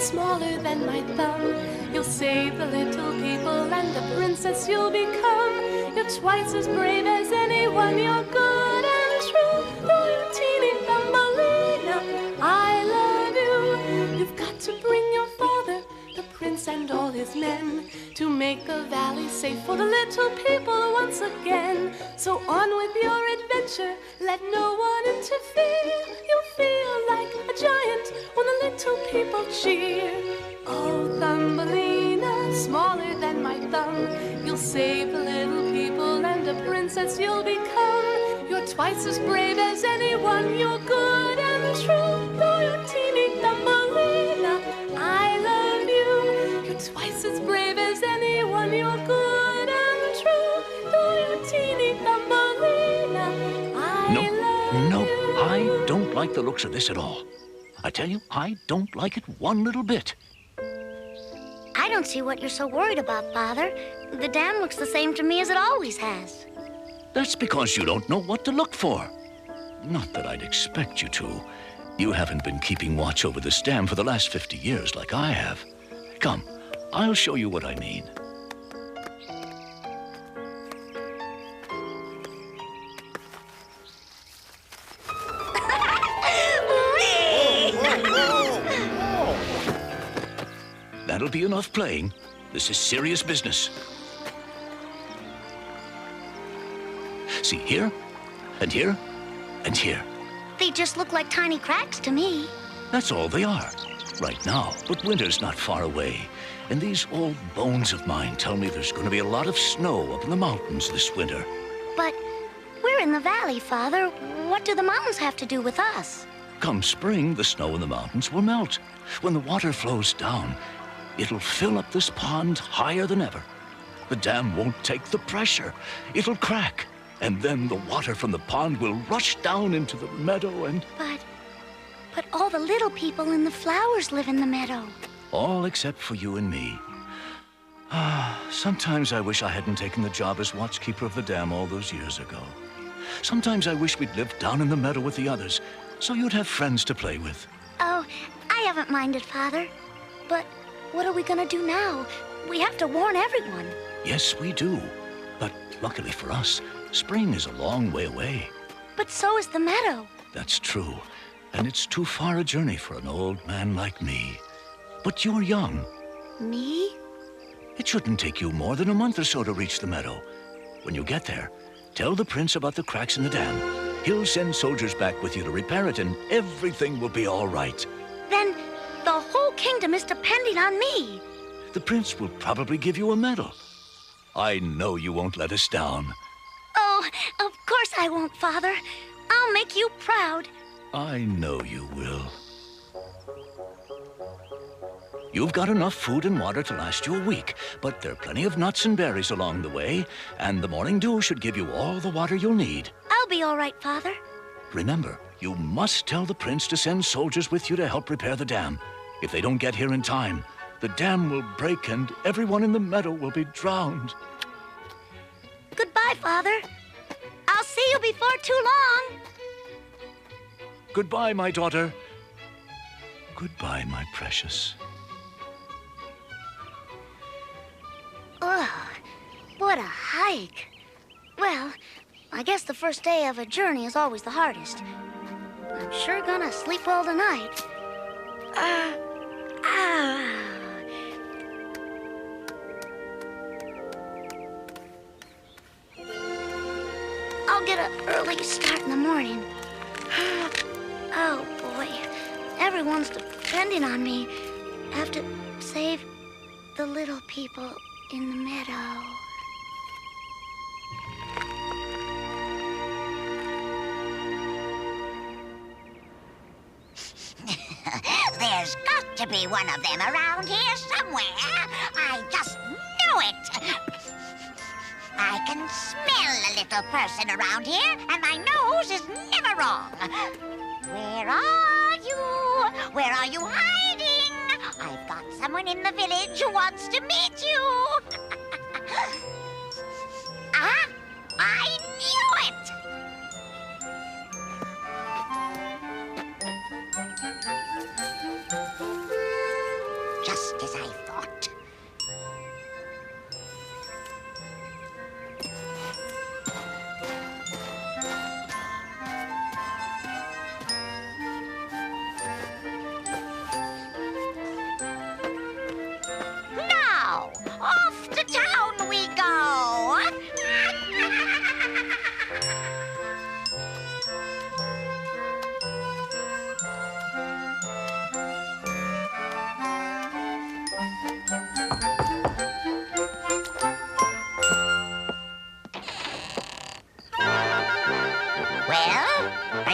smaller than my thumb. You'll save the little people and the princess you'll become. You're twice as brave as anyone, you're good and true. Oh, you teeny Thumbelina, I love you. You've got to bring your father, the prince and all his men, to make the valley safe for the little people once again. So on with your adventure, let no one interfere. You'll feel like a giant when the little people cheer. Oh, Thumbelina, smaller than my thumb, you'll save the little people and a princess you'll become. You're twice as brave as anyone, you're good and true. Though you're teeny Thumbelina, I love you. You're twice as brave as anyone, you're good and true. Though you're teeny Thumbelina, I love you. I don't like the looks of this at all. I tell you, I don't like it one little bit. I don't see what you're so worried about, Father. The dam looks the same to me as it always has. That's because you don't know what to look for. Not that I'd expect you to. You haven't been keeping watch over this dam for the last 50 years like I have. Come, I'll show you what I mean. That'll be enough playing. This is serious business. See, here, and here, and here. They just look like tiny cracks to me. That's all they are, right now. But winter's not far away. And these old bones of mine tell me there's going to be a lot of snow up in the mountains this winter. But we're in the valley, Father. What do the mountains have to do with us? Come spring, the snow in the mountains will melt. When the water flows down, it'll fill up this pond higher than ever. The dam won't take the pressure. It'll crack. And then the water from the pond will rush down into the meadow and... But all the little people and the flowers live in the meadow. All except for you and me. Sometimes I wish I hadn't taken the job as watchkeeper of the dam all those years ago. Sometimes I wish we'd lived down in the meadow with the others, so you'd have friends to play with. Oh, I haven't minded, Father. But what are we gonna do now? We have to warn everyone. Yes, we do. But luckily for us, spring is a long way away. But so is the meadow. That's true. And it's too far a journey for an old man like me. But you're young. Me? It shouldn't take you more than a month or so to reach the meadow. When you get there, tell the prince about the cracks in the dam. He'll send soldiers back with you to repair it, and everything will be all right. Then the whole kingdom is depending on me. The prince will probably give you a medal. I know you won't let us down. Oh, of course I won't, Father. I'll make you proud. I know you will. You've got enough food and water to last you a week, but there are plenty of nuts and berries along the way, and the morning dew should give you all the water you'll need. I'll be all right, Father. Remember, you must tell the prince to send soldiers with you to help repair the dam. If they don't get here in time, the dam will break and everyone in the meadow will be drowned. Goodbye, Father. I'll see you before too long. Goodbye, my daughter. Goodbye, my precious. Ugh, what a hike. Well, I guess the first day of a journey is always the hardest. I'm sure gonna sleep well tonight. I'll get an early start in the morning. Oh, boy. Everyone's depending on me. I have to save the little people in the meadow. There's got to be one of them around here somewhere. I just knew it. I can smell a little person around here, and my nose is never wrong. Where are you? Where are you hiding? I've got someone in the village who wants to meet you. Ah, I knew it!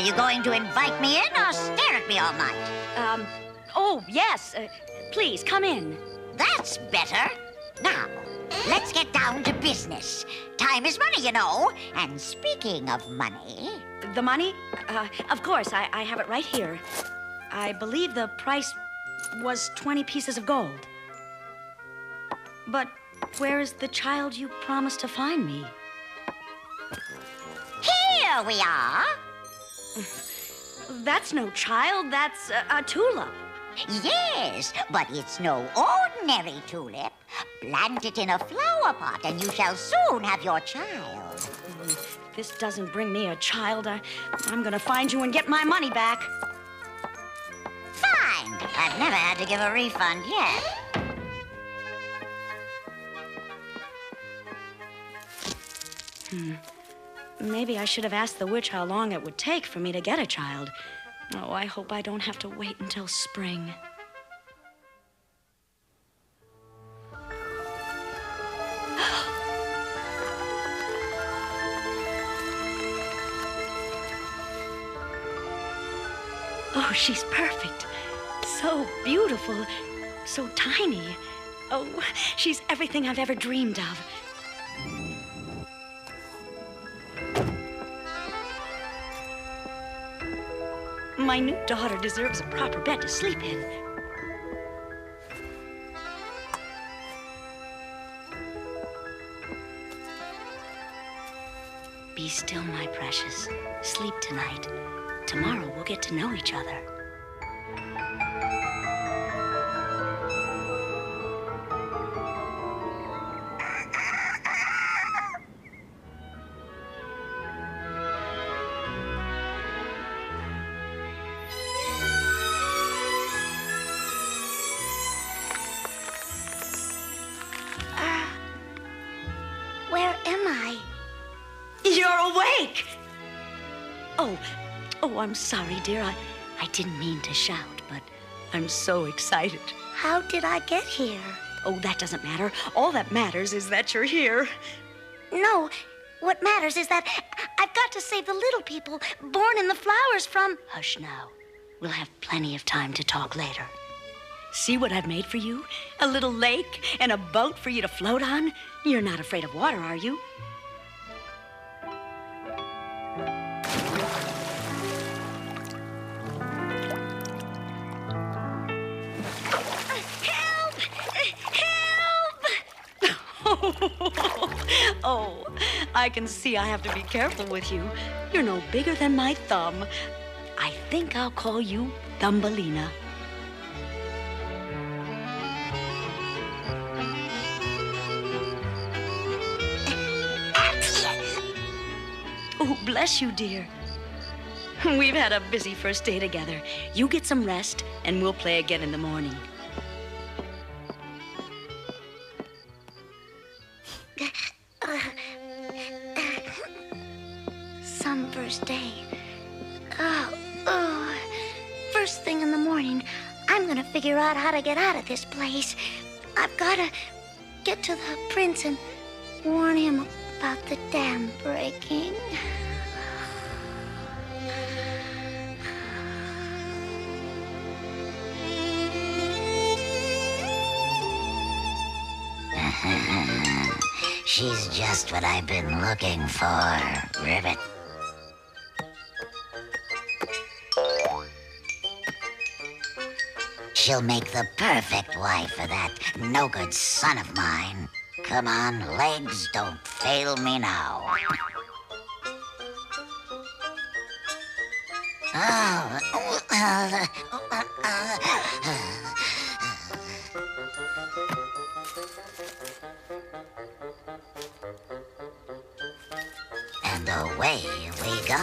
you going to invite me in or stare at me all night? Oh, yes. Please, come in. That's better. Now, let's get down to business. Time is money, you know. And speaking of money... The money? Of course, I have it right here. I believe the price was 20 pieces of gold. But where is the child you promised to find me? Here we are. That's no child, that's a tulip. Yes, but it's no ordinary tulip. Plant it in a flower pot and you shall soon have your child. If this doesn't bring me a child, I'm gonna find you and get my money back. Fine. I've never had to give a refund yet. Maybe I should have asked the witch how long it would take for me to get a child. Oh, I hope I don't have to wait until spring. Oh, she's perfect. So beautiful. So tiny. Oh, she's everything I've ever dreamed of. My new daughter deserves a proper bed to sleep in. Be still, my precious. Sleep tonight. Tomorrow we'll get to know each other. Where am I? You're awake! Oh, I'm sorry, dear. I didn't mean to shout, but I'm so excited. How did I get here? Oh, that doesn't matter. All that matters is that you're here. No, what matters is that I've got to save the little people born in the flowers from... Hush now. We'll have plenty of time to talk later. See what I've made for you? A little lake and a boat for you to float on? You're not afraid of water, are you? Help! Help! Oh, I can see I have to be careful with you. You're no bigger than my thumb. I think I'll call you Thumbelina. Oh, bless you, dear. We've had a busy first day together. You get some rest, and we'll play again in the morning. Some first day. Oh. First thing in the morning, I'm gonna figure out how to get out of this place. I've gotta get to the prince and warn him about the dam breaking. She's just what I've been looking for, Ribbit. She'll make the perfect wife for that no-good son of mine. Come on, legs, don't fail me now. And away we go.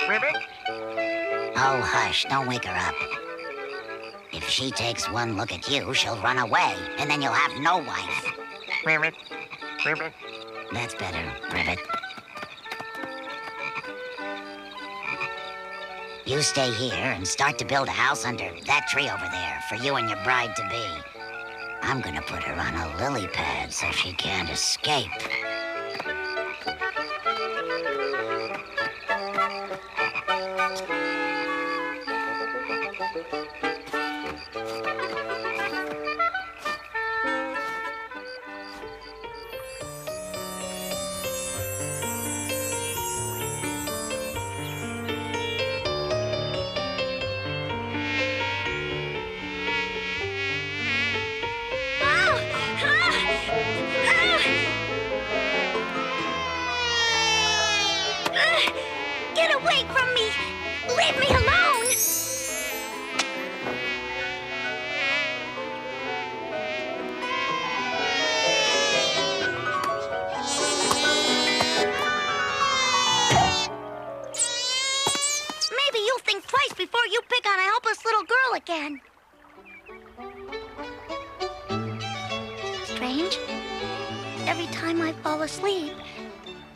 Ribbit? Oh, hush, don't wake her up. If she takes one look at you, she'll run away, and then you'll have no wife. Ribbit? That's better, Ribbit. You stay here and start to build a house under that tree over there for you and your bride-to-be. I'm gonna put her on a lily pad so she can't escape. Get away from me! Leave me alone! Maybe you'll think twice before you pick on a helpless little girl again. Strange. Every time I fall asleep,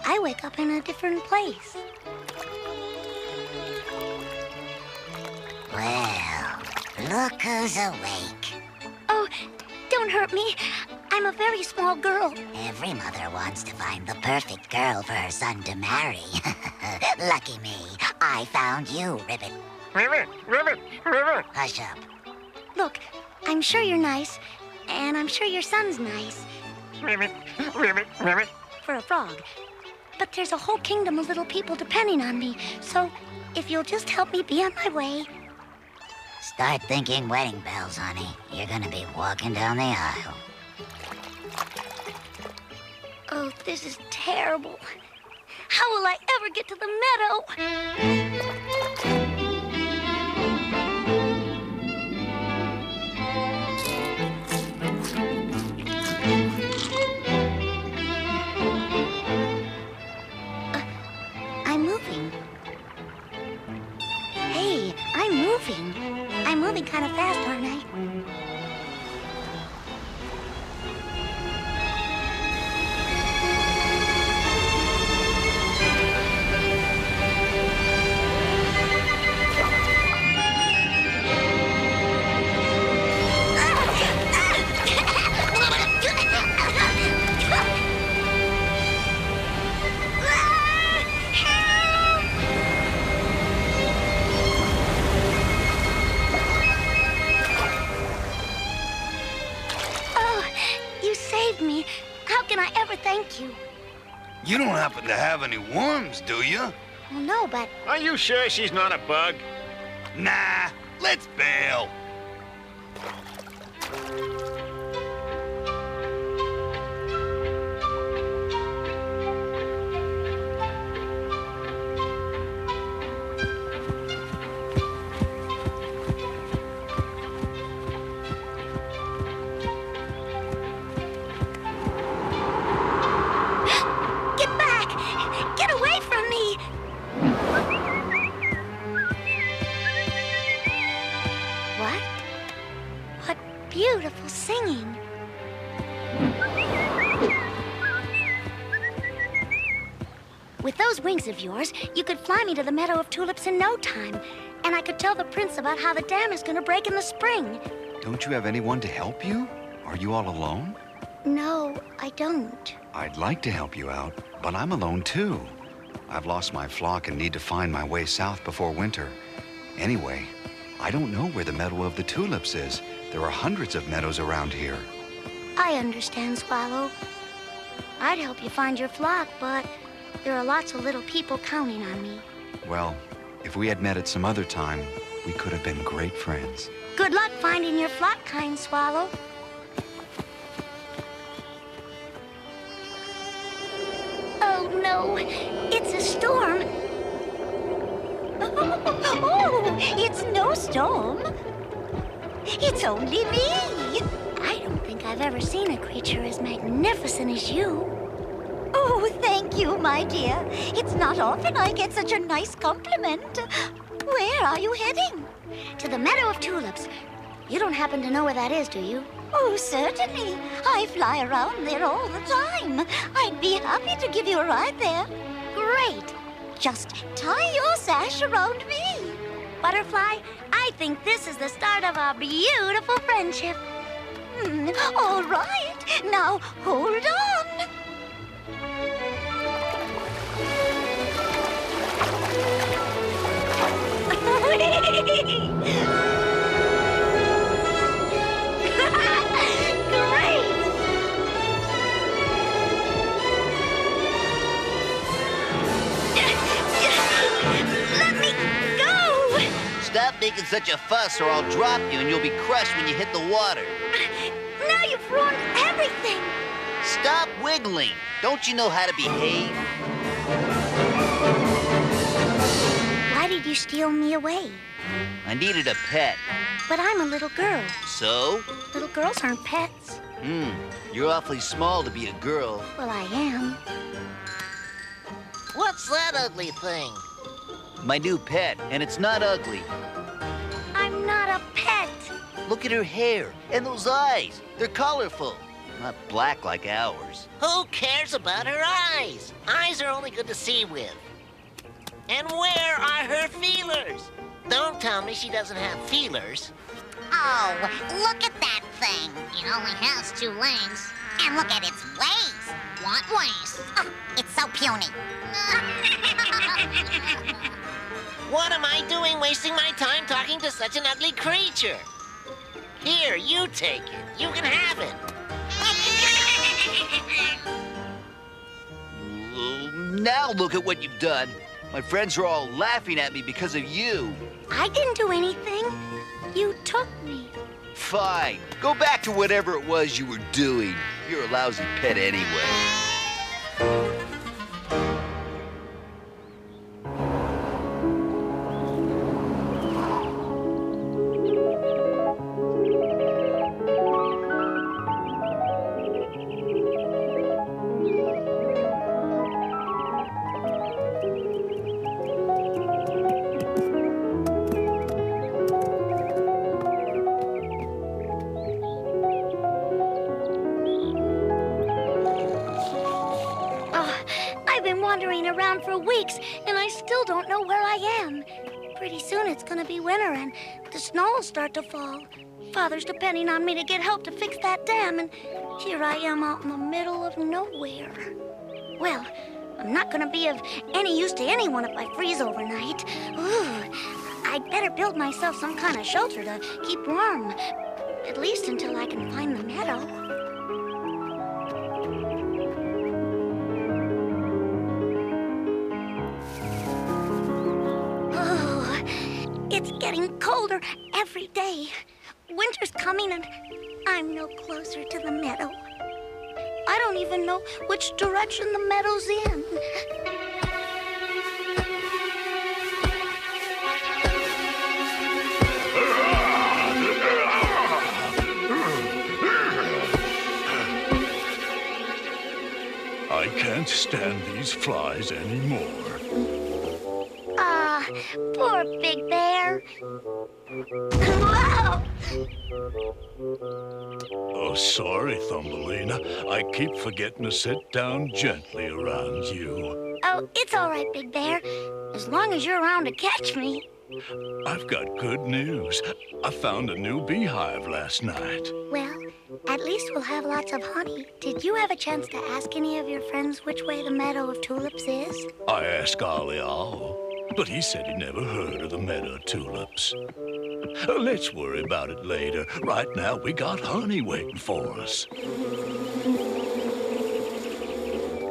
I wake up in a different place. Well, look who's awake. Oh, don't hurt me. I'm a very small girl. Every mother wants to find the perfect girl for her son to marry. Lucky me, I found you, Ribbit. Ribbit, Ribbit, Ribbit. Hush up. Look, I'm sure you're nice, and I'm sure your son's nice Ribbit, Ribbit, Ribbit. for a frog. But there's a whole kingdom of little people depending on me, so if you'll just help me be on my way. Start thinking wedding bells, honey. You're gonna be walking down the aisle. Oh, this is terrible. How will I ever get to the meadow? I'm moving. Hey, I'm moving. I'm moving kind of fast, aren't I? Me. How can I ever thank you? You don't happen to have any worms, do you? Well, no, but Are you sure she's not a bug? Nah, let's bail. beautiful singing. With those wings of yours, you could fly me to the meadow of tulips in no time. And I could tell the prince about how the dam is going to break in the spring. Don't you have anyone to help you? Are you all alone? No, I don't. I'd like to help you out, but I'm alone too. I've lost my flock and need to find my way south before winter. Anyway, I don't know where the meadow of the tulips is. There are hundreds of meadows around here. I understand, Swallow. I'd help you find your flock, but there are lots of little people counting on me. Well, if we had met at some other time, we could have been great friends. Good luck finding your flock, kind Swallow. Oh, no. It's a storm. Oh, it's no storm. It's only me. I don't think I've ever seen a creature as magnificent as you. Oh, thank you, my dear. It's not often I get such a nice compliment. Where are you heading? To the meadow of tulips. You don't happen to know where that is, do you? Oh, certainly. I fly around there all the time. I'd be happy to give you a ride there. Great. Just tie your sash around me. Butterfly, I think this is the start of a beautiful friendship. All right, now hold on. Stop making such a fuss or I'll drop you and you'll be crushed when you hit the water. Now you've ruined everything. Stop wiggling. Don't you know how to behave? Why did you steal me away? I needed a pet. But I'm a little girl. So? Little girls aren't pets. You're awfully small to be a girl. Well, I am. What's that ugly thing? My new pet, and it's not ugly. I'm not a pet. Look at her hair and those eyes. They're colorful, not black like ours. Who cares about her eyes? Eyes are only good to see with. And where are her feelers? Don't tell me she doesn't have feelers. Oh, look at that thing. It only has 2 legs. And look at its waist. What waist? Oh, it's so puny. What am I doing wasting my time talking to such an ugly creature? Here, you take it. You can have it. Now look at what you've done. My friends are all laughing at me because of you. I didn't do anything. You took me. Fine. Go back to whatever it was you were doing. You're a lousy pet anyway. Wandering around for weeks, and I still don't know where I am. Pretty soon it's gonna be winter, and the snow will start to fall. Father's depending on me to get help to fix that dam, and here I am out in the middle of nowhere. Well, I'm not gonna be of any use to anyone if I freeze overnight. Ooh, I'd better build myself some kind of shelter to keep warm, at least until I can find the meadow. It's getting colder every day. Winter's coming and I'm no closer to the meadow. I don't even know which direction the meadow's in. I can't stand these flies anymore. Poor Big Bear. Whoa! Oh, sorry, Thumbelina. I keep forgetting to sit down gently around you. Oh, it's all right, Big Bear. As long as you're around to catch me. I've got good news. I found a new beehive last night. Well, at least we'll have lots of honey. Did you have a chance to ask any of your friends which way the Meadow of Tulips is? I asked Ollie Owl, but he said he never heard of the Meadow of Tulips. Let's worry about it later. Right now, we got honey waiting for us.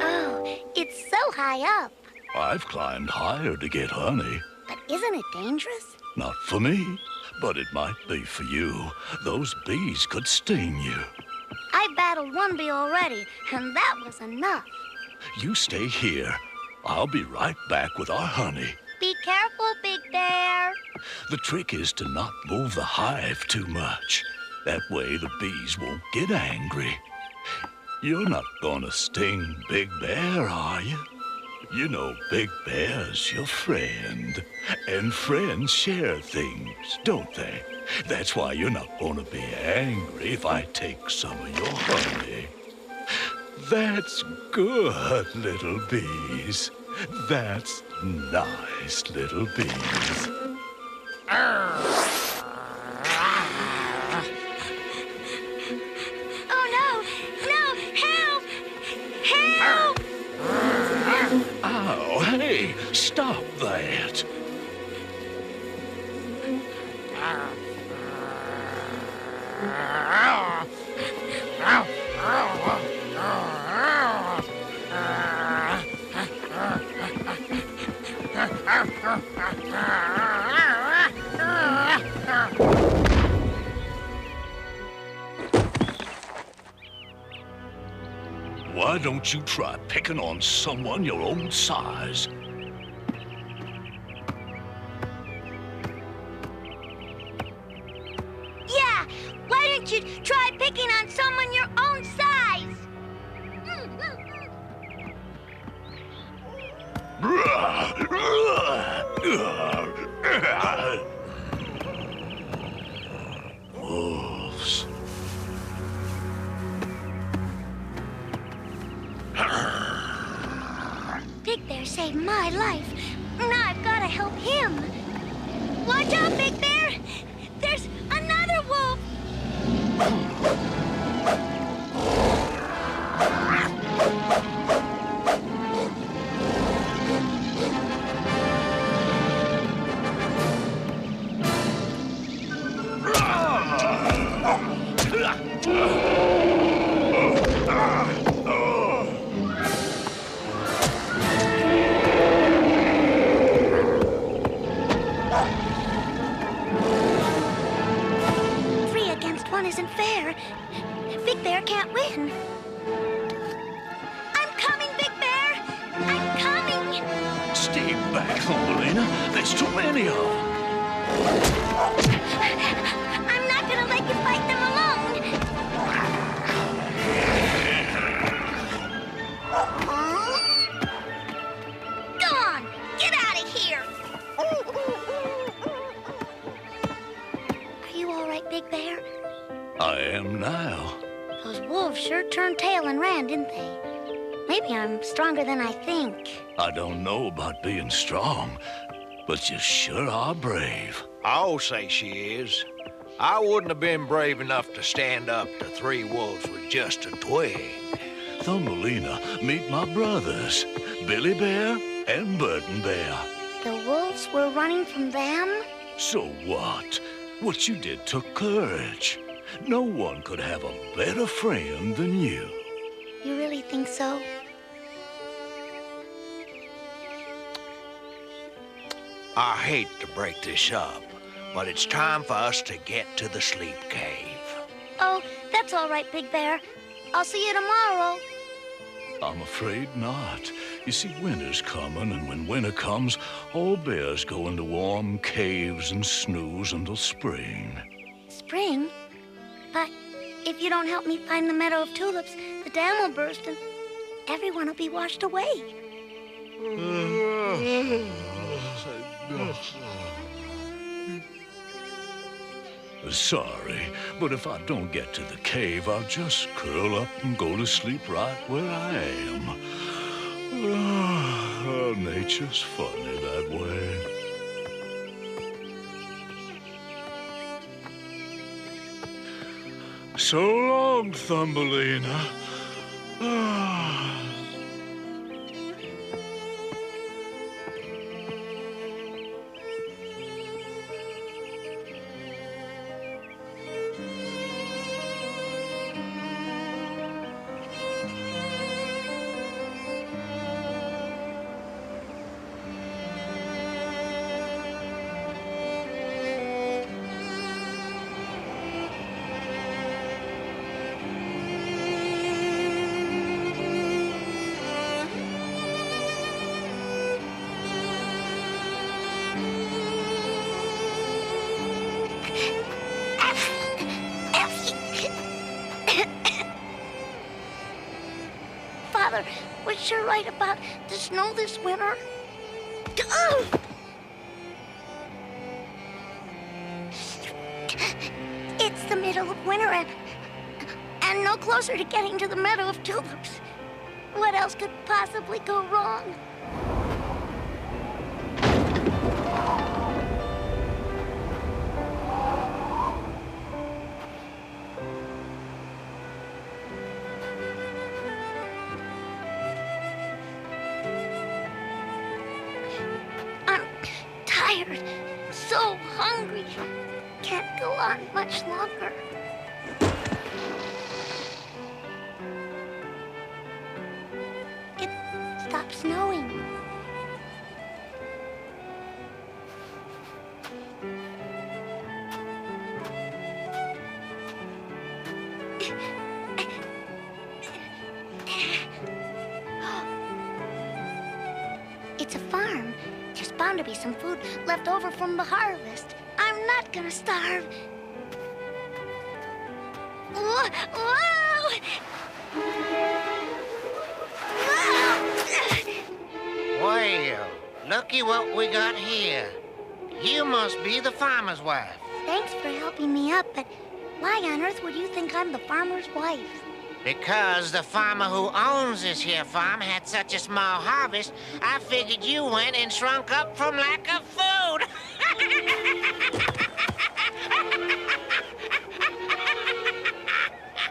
Oh, it's so high up. I've climbed higher to get honey. But isn't it dangerous? Not for me, but it might be for you. Those bees could sting you. I battled one bee already, and that was enough. You stay here. I'll be right back with our honey. Be careful, Big Bear. The trick is to not move the hive too much. That way the bees won't get angry. You're not gonna sting Big Bear, are you? You know Big Bear's your friend. And friends share things, don't they? That's why you're not gonna be angry if I take some of your honey. That's good, little bees. That's nice, little bees. Why don't you try picking on someone your own size? Yeah, why don't you try picking on someone your own size? Wolves. Big Bear saved my life. Now I've got to help him. Watch out, Big Bear! There's another wolf! Three against one isn't fair. Big Bear can't win. I'm coming, Big Bear! I'm coming! Stay back, Thumbelina. There's too many of them. I'm not gonna let you fight them alone! Go on! Get out of here! Are you all right, Big Bear? I am now. Those wolves sure turned tail and ran, didn't they? Maybe I'm stronger than I think. I don't know about being strong, but you sure are brave. I'll say she is. I wouldn't have been brave enough to stand up to 3 wolves with just a twig. Thumbelina, meet my brothers, Billy Bear and Burton Bear. The wolves were running from them? So what? What you did took courage. No one could have a better friend than you. You really think so? I hate to break this up, but it's time for us to get to the sleep cave. Oh, that's all right, Big Bear. I'll see you tomorrow. I'm afraid not. You see, winter's coming, and when winter comes, all bears go into warm caves and snooze until spring. Spring? But if you don't help me find the meadow of tulips, the dam will burst and everyone will be washed away. Sorry, but if I don't get to the cave, I'll just curl up and go to sleep right where I am. Nature's funny that way. So long, Thumbelina. Father was sure right about the snow this winter. Ugh! It's the middle of winter and no closer to getting to the meadow of tulips. What else could possibly go wrong? I'm tired, so hungry. can't go on much longer. It stopped snowing. It's a farm. There's bound to be some food left over from the harvest. I'm not gonna starve. Whoa! Whoa! Well, looky what we got here. You must be the farmer's wife. Thanks for helping me up, but why on earth would you think I'm the farmer's wife? Because the farmer who owns this here farm had such a small harvest, I figured you went and shrunk up from lack of food.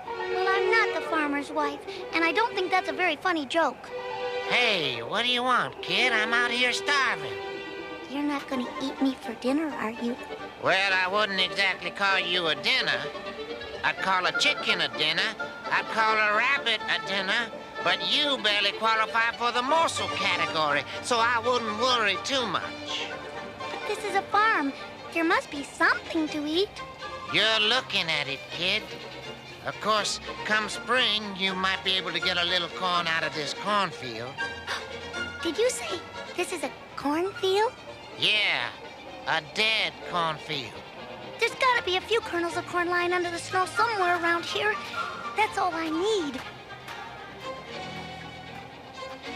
Well, I'm not the farmer's wife, and I don't think that's a very funny joke. Hey, what do you want, kid? I'm out here starving. You're not gonna eat me for dinner, are you? Well, I wouldn't exactly call you a dinner. I'd call a chicken a dinner. I'd call a rabbit a dinner. But you barely qualify for the morsel category, so I wouldn't worry too much. But this is a farm. There must be something to eat. You're looking at it, kid. Of course, come spring, you might be able to get a little corn out of this cornfield. Did you say this is a cornfield? Yeah, a dead cornfield. There's gotta be a few kernels of corn lying under the snow somewhere around here. That's all I need.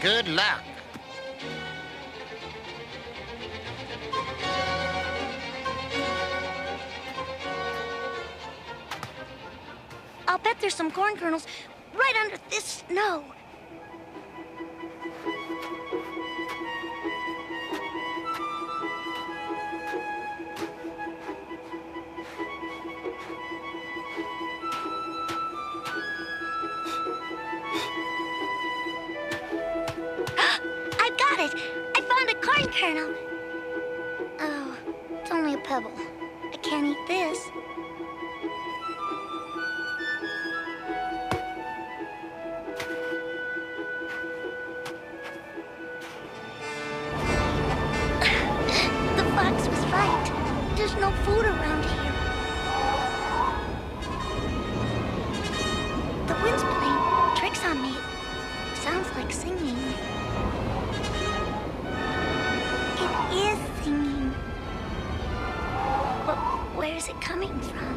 Good luck. I'll bet there's some corn kernels right under this snow. I got it! I found a corn kernel. Oh, it's only a pebble. I can't eat this. The fox was right. There's no food around here. The wind's playing tricks on me. Sounds like singing. It is singing. But where is it coming from?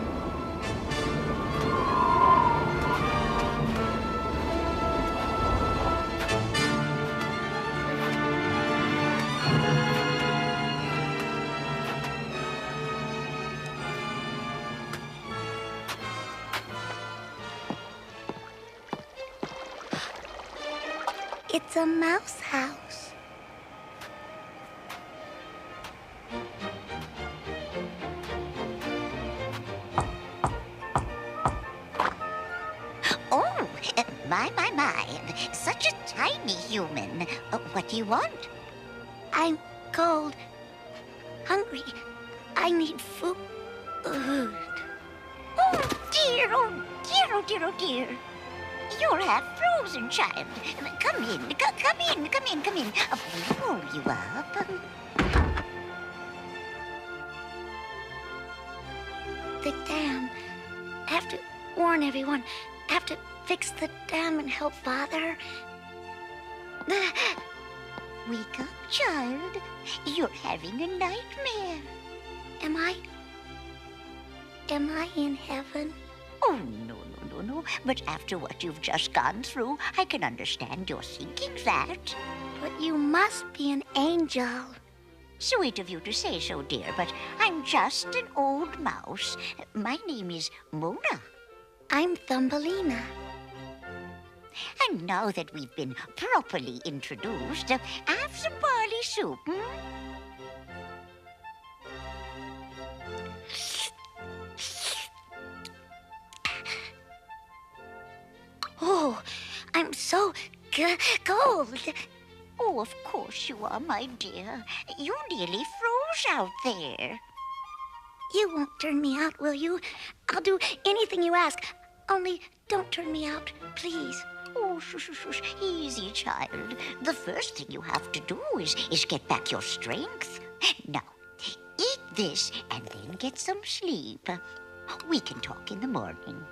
It's a mouse house. Oh, my. Such a tiny human. What do you want? I'm cold, hungry. I need food. Oh, dear, oh, dear. You're half frozen, child. Come in. I'll roll you up. The dam. I have to warn everyone. I have to fix the dam and help Father. Wake up, child. You're having a nightmare. Am I in heaven? Oh, no. But after what you've just gone through, I can understand you're thinking that. But you must be an angel. Sweet of you to say so, dear, but I'm just an old mouse. My name is Mona. I'm Thumbelina. And now that we've been properly introduced, have some barley soup, Oh, I'm so cold. Oh, of course you are, my dear. You nearly froze out there. You won't turn me out, will you? I'll do anything you ask. Only don't turn me out, please. Oh, shush, shush, shush. Easy, child. The first thing you have to do is get back your strength. Now, eat this and then get some sleep. We can talk in the morning.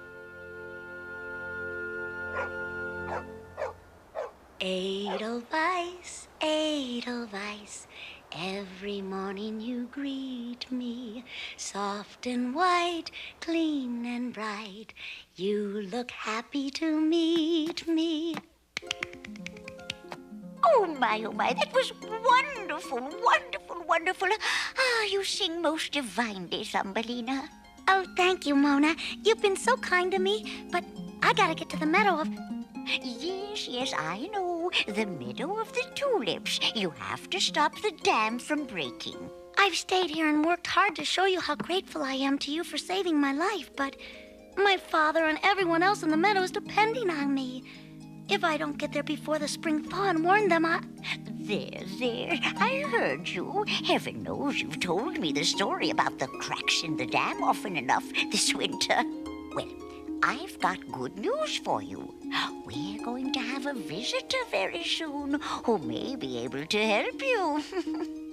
Edelweiss, Edelweiss, every morning you greet me, soft and white, clean and bright. You look happy to meet me. Oh, my, that was wonderful, wonderful, wonderful. Ah, you sing most divinely, Thumbelina. Oh, thank you, Mona. You've been so kind to me, but I gotta get to the meadow of... Yes, I know. The meadow of the tulips. You have to stop the dam from breaking. I've stayed here and worked hard to show you how grateful I am to you for saving my life, but my father and everyone else in the meadow is depending on me. If I don't get there before the spring thaw and warn them, There, I heard you. Heaven knows you've told me the story about the cracks in the dam often enough this winter. Well, I've got good news for you. We're going to have a visitor very soon who may be able to help you.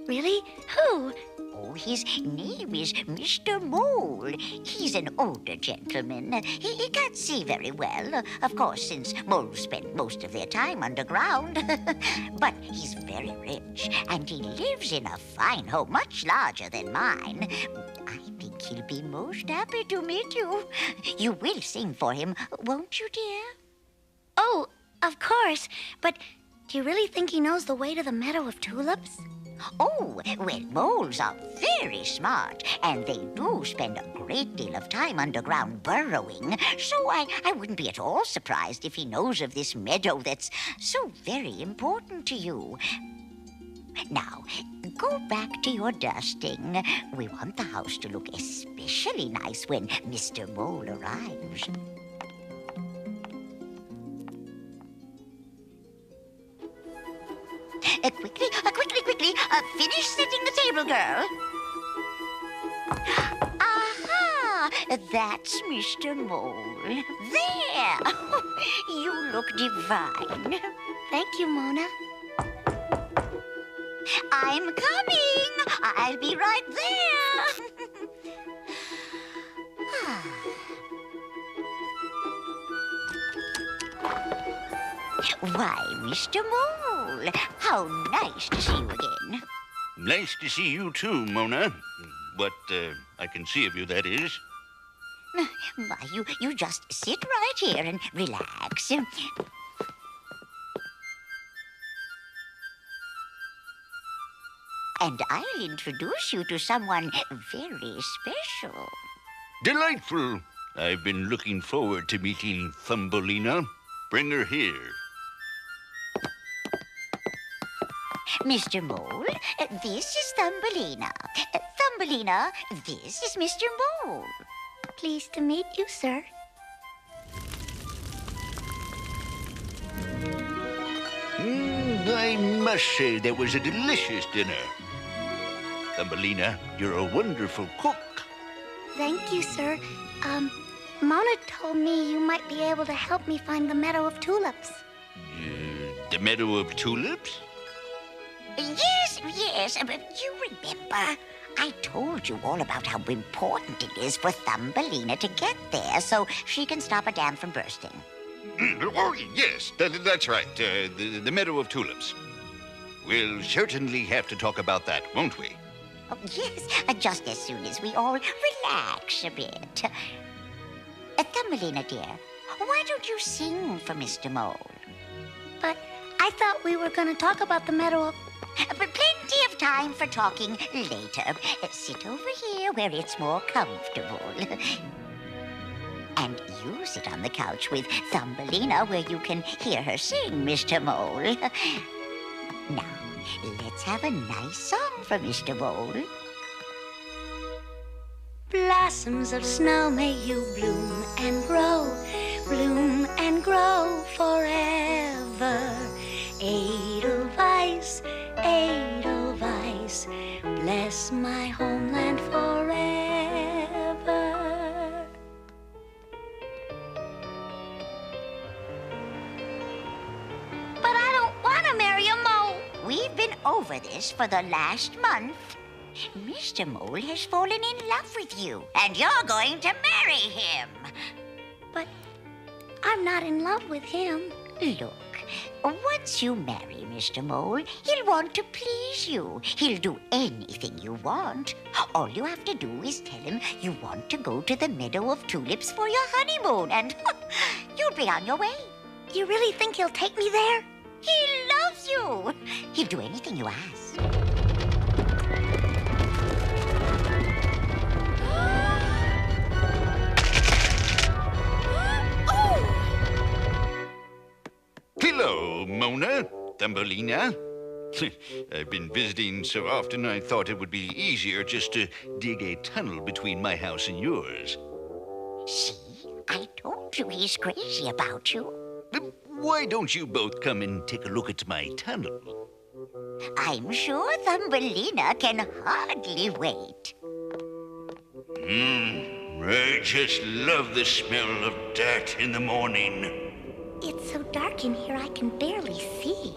Really? Who? Oh, his name is Mr. Mole. He's an older gentleman. He can't see very well, of course, since moles spend most of their time underground. But he's very rich, and he lives in a fine home much larger than mine. I think he'll be most happy to meet you. You will sing for him, won't you, dear? Oh, of course. But do you really think he knows the way to the meadow of tulips? Oh, well, moles are very smart, and they do spend a great deal of time underground burrowing, so I wouldn't be at all surprised if he knows of this meadow that's so very important to you. Now, go back to your dusting. We want the house to look especially nice when Mr. Mole arrives. Quickly, finish setting the table, girl. Aha! That's Mr. Mole. There! You look divine. Thank you, Mona. I'm coming. I'll be right there. Why, Mr. Mole, how nice to see you again. Nice to see you too, Mona. What I can see of you, that is. Why, you just sit right here and relax. And I'll introduce you to someone very special. Delightful. I've been looking forward to meeting Thumbelina. Bring her here. Mr. Mole, this is Thumbelina. Thumbelina, this is Mr. Mole. Pleased to meet you, sir. I must say that was a delicious dinner. Thumbelina, you're a wonderful cook. Thank you, sir. Mona told me you might be able to help me find the meadow of tulips. The meadow of tulips? Yes, but you remember, I told you all about how important it is for Thumbelina to get there so she can stop a dam from bursting. Oh, yes, that's right. The meadow of tulips. We'll certainly have to talk about that, won't we? Oh, yes, just as soon as we all relax a bit. Thumbelina, dear, why don't you sing for Mr. Mole? But I thought we were going to talk about the meadow of... But plenty of time for talking later. Sit over here where it's more comfortable. And you sit on the couch with Thumbelina where you can hear her sing, Mr. Mole. Now, let's have a nice song for Mr. Mole. Blossoms of snow, may you bloom and grow forever. Edelweiss, Edelweiss, bless my homeland forever. over this for the last month. Mr. Mole has fallen in love with you, and you're going to marry him. But I'm not in love with him. Look, once you marry Mr. Mole, he'll want to please you. He'll do anything you want. All you have to do is tell him you want to go to the meadow of tulips for your honeymoon, and you'll be on your way. You really think he'll take me there? He loves you. He'll do anything you ask. Hello, Mona, Thumbelina. I've been visiting so often I thought it would be easier just to dig a tunnel between my house and yours. See, I told you he's crazy about you. Why don't you both come and take a look at my tunnel? I'm sure Thumbelina can hardly wait. I just love the smell of dirt in the morning. It's so dark in here I can barely see.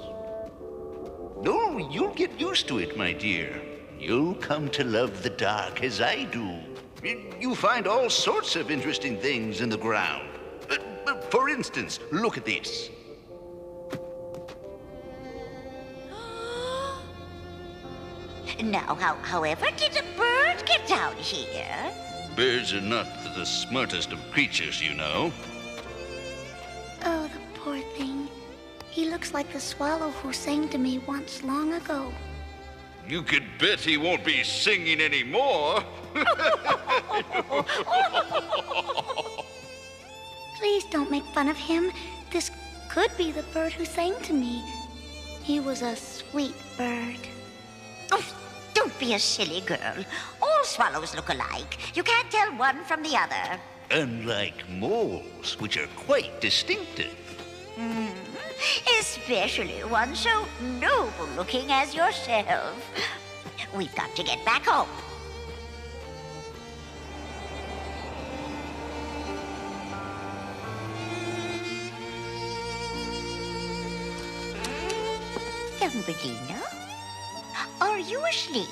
No, you'll get used to it, my dear. You'll come to love the dark as I do. You find all sorts of interesting things in the ground. For instance, look at this. Now, however did a bird get down here? Birds are not the smartest of creatures, you know. Oh, the poor thing. He looks like the swallow who sang to me once long ago. You could bet he won't be singing anymore. Please don't make fun of him. This could be the bird who sang to me. He was a sweet bird. Oh, don't be a silly girl. All swallows look alike. You can't tell one from the other. Unlike moles, which are quite distinctive. Especially one so noble-looking as yourself. We've got to get back home. Thumbelina, are you asleep?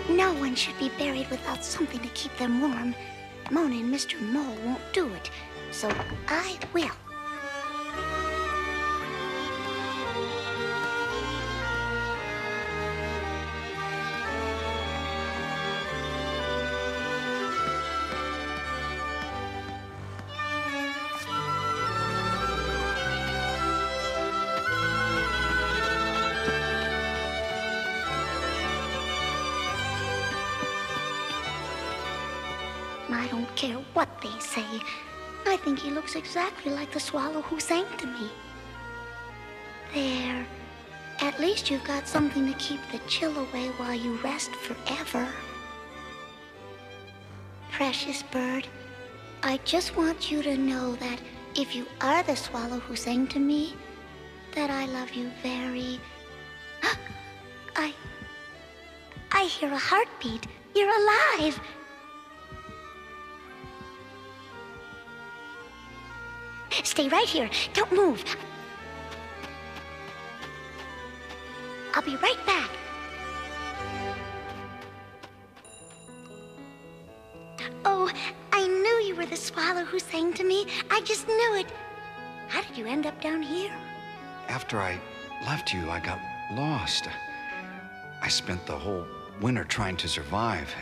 No one should be buried without something to keep them warm. Mona and Mr. Mole won't do it, so I will. I don't care what they say. I think he looks exactly like the swallow who sang to me. There. At least you've got something to keep the chill away while you rest forever. Precious bird, I just want you to know that if you are the swallow who sang to me, that I love you very... I hear a heartbeat. You're alive. Stay right here. Don't move. I'll be right back. Oh, I knew you were the swallow who sang to me. I just knew it. How did you end up down here? After I left you, I got lost. I spent the whole winter trying to survive.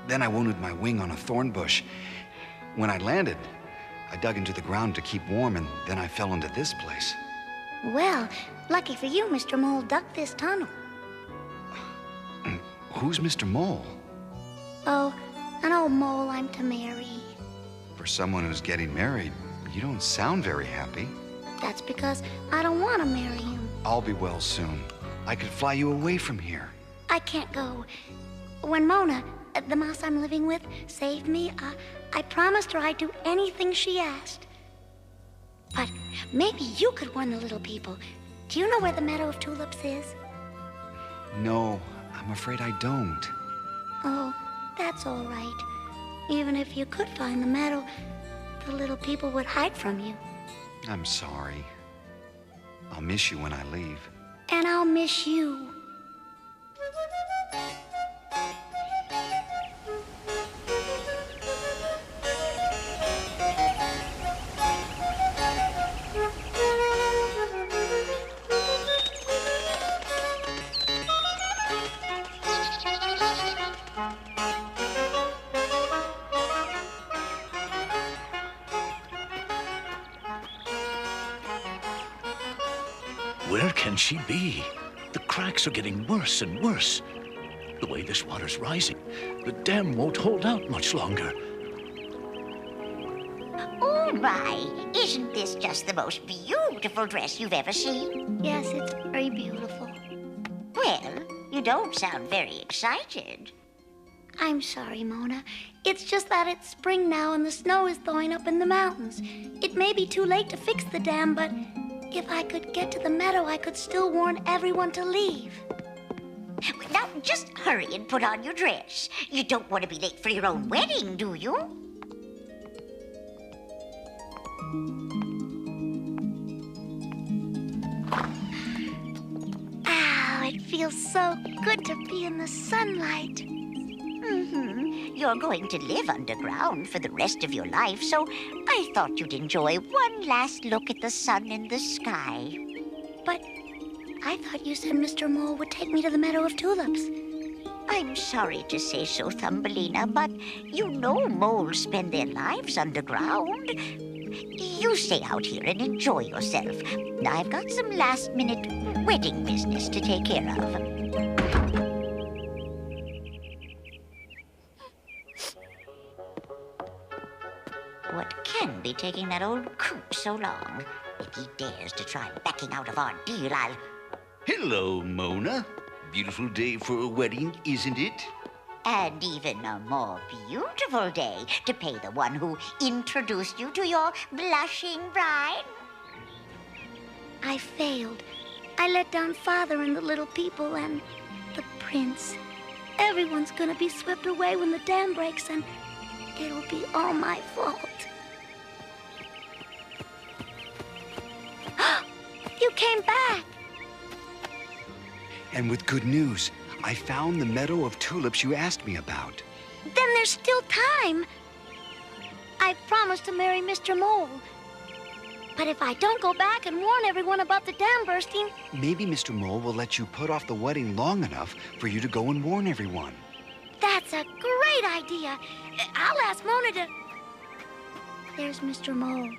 Then I wounded my wing on a thorn bush. When I landed, I dug into the ground to keep warm, and then I fell into this place. Well, lucky for you, Mr. Mole dug this tunnel. Who's Mr. Mole? Oh, an old mole I'm to marry. For someone who's getting married, you don't sound very happy. That's because I don't want to marry him. I'll be well soon. I could fly you away from here. I can't go. When Mona, the mouse I'm living with, saved me, I promised her I'd do anything she asked. But maybe you could warn the little people. Do you know where the meadow of tulips is? No, I'm afraid I don't. Oh, that's all right. Even if you could find the meadow, the little people would hide from you. I'm sorry. I'll miss you when I leave. And I'll miss you. Where can she be? The cracks are getting worse and worse. The way this water's rising, the dam won't hold out much longer. Oh, my. Isn't this just the most beautiful dress you've ever seen? Yes, it's very beautiful. Well, you don't sound very excited. I'm sorry, Mona. It's just that it's spring now and the snow is thawing up in the mountains. It may be too late to fix the dam, but if I could get to the meadow, I could still warn everyone to leave. Now, just hurry and put on your dress. You don't want to be late for your own wedding, do you? Ow, it feels so good to be in the sunlight. You're going to live underground for the rest of your life, so I thought you'd enjoy one last look at the sun in the sky. But I thought you said Mr. Mole would take me to the Meadow of Tulips. I'm sorry to say so, Thumbelina, but you know moles spend their lives underground. You stay out here and enjoy yourself. I've got some last-minute wedding business to take care of. What can be taking that old coot so long? If he dares to try backing out of our deal, I'll... Hello, Mona. Beautiful day for a wedding, isn't it? And even a more beautiful day to pay the one who introduced you to your blushing bride. I failed. I let down Father and the little people and the prince. Everyone's gonna be swept away when the dam breaks, and it'll be all my fault. You came back! And with good news, I found the Meadow of Tulips you asked me about. Then there's still time. I promised to marry Mr. Mole. But if I don't go back and warn everyone about the dam bursting... Maybe Mr. Mole will let you put off the wedding long enough for you to go and warn everyone. That's a great idea. I'll ask Mona to... There's Mr. Mole.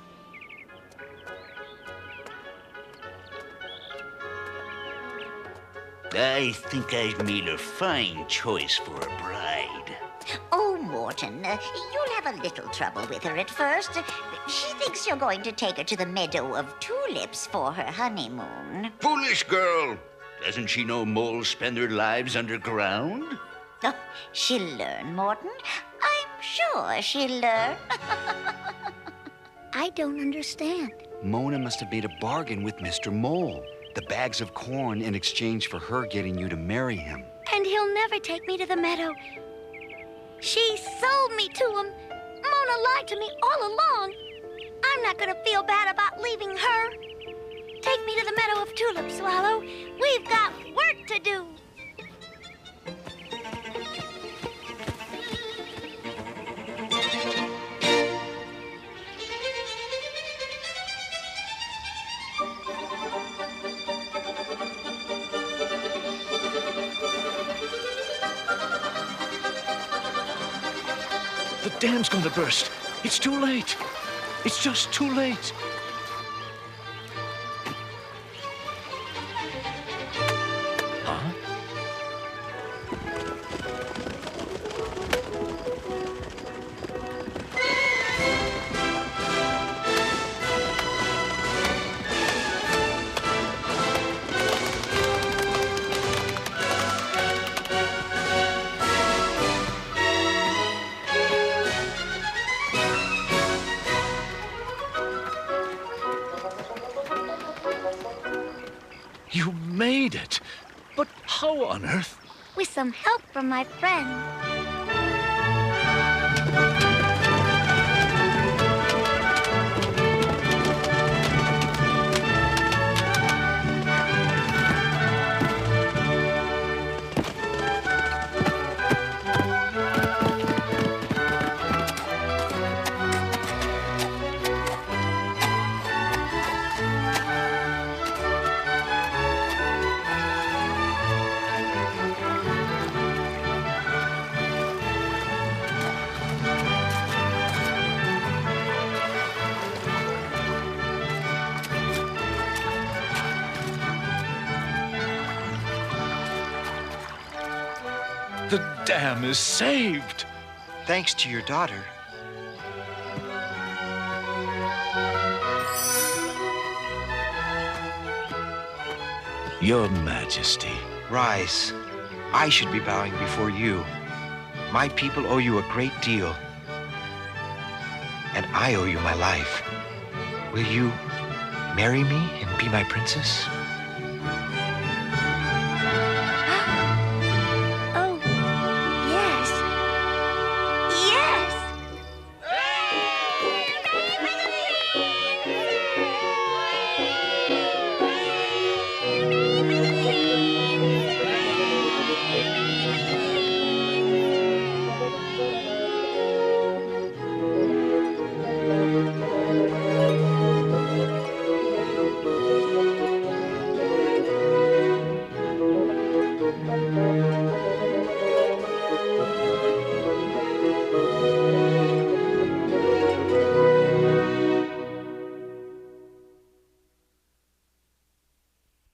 I think I've made a fine choice for a bride. Oh, Morton, you'll have a little trouble with her at first. She thinks you're going to take her to the Meadow of Tulips for her honeymoon. Foolish girl! Doesn't she know moles spend their lives underground? Oh, she'll learn, Morton. I'm sure she'll learn. I don't understand. Mona must have made a bargain with Mr. Mole. The bags of corn in exchange for her getting you to marry him. And he'll never take me to the meadow. She sold me to him. Mona lied to me all along. I'm not gonna feel bad about leaving her. Take me to the Meadow of Tulips, Swallow. We've got work to do. The dam's going to burst. It's too late. It's just too late. Huh? You made it. But how on earth? With some help from my friend. The dam is saved. Thanks to your daughter. Your Majesty. Rise. I should be bowing before you. My people owe you a great deal. And I owe you my life. Will you marry me and be my princess?